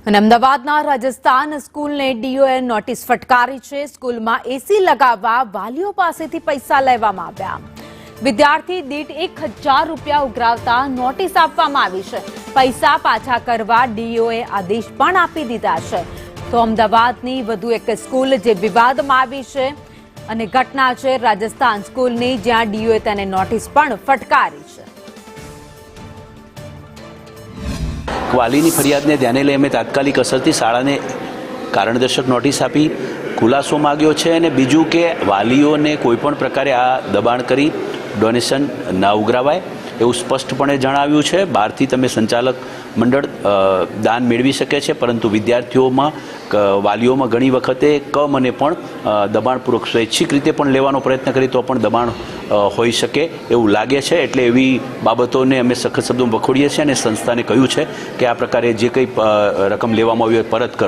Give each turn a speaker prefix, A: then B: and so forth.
A: અને અમદાવાદના Rajasthan સ્કૂલને DOA notice ફટકારી છે। સ્કૂલમાં એસી લગાવવા વાલીઓ પાસેથી પૈસા લેવામાં આવ્યા। વિદ્યાર્થી દીઠ 1000 રૂપિયા ઉઘરાવતા નોટિસ આપવામાં આવી છે। પૈસા પાછા કરવા ડીઓએ આદેશ પણ આપી દીધા છે। તો અમદાવાદની વધુ એક સ્કૂલ જે વિવાદમાં આવી છે અને ઘટના છે રાજસ્થાન સ્કૂલની, જ્યાં ડીઓએ તેને નોટિસ પણ ફટકારી છે।
B: વાલીની ફરિયાદને ધ્યાને લઈ અમે તાત્કાલિક અસરથી શાળાને કારણદર્શક નોટિસ આપી ખુલાસો માગ્યો છે। અને બીજું કે વાલીઓને કોઈપણ પ્રકારે આ દબાણ કરી ડોનેશન ના ઉઘરાવાય એવું સ્પષ્ટપણે જણાવ્યું છે। બહારથી તમે સંચાલક મંડળ દાન મેળવી શકે છે, પરંતુ વિદ્યાર્થીઓમાં વાલીઓમાં ઘણી વખતે કમને પણ દબાણપૂર્વક સ્વૈચ્છિક રીતે પણ લેવાનો પ્રયત્ન કરીએ તો પણ દબાણ હોઈ શકે એવું લાગે છે। એટલે એવી બાબતોને અમે સખત શબ્દોમાં વખોડીએ છીએ અને સંસ્થાને કહ્યું છે કે આ પ્રકારે જે કંઈ રકમ લેવામાં આવી હોય પરત કરો।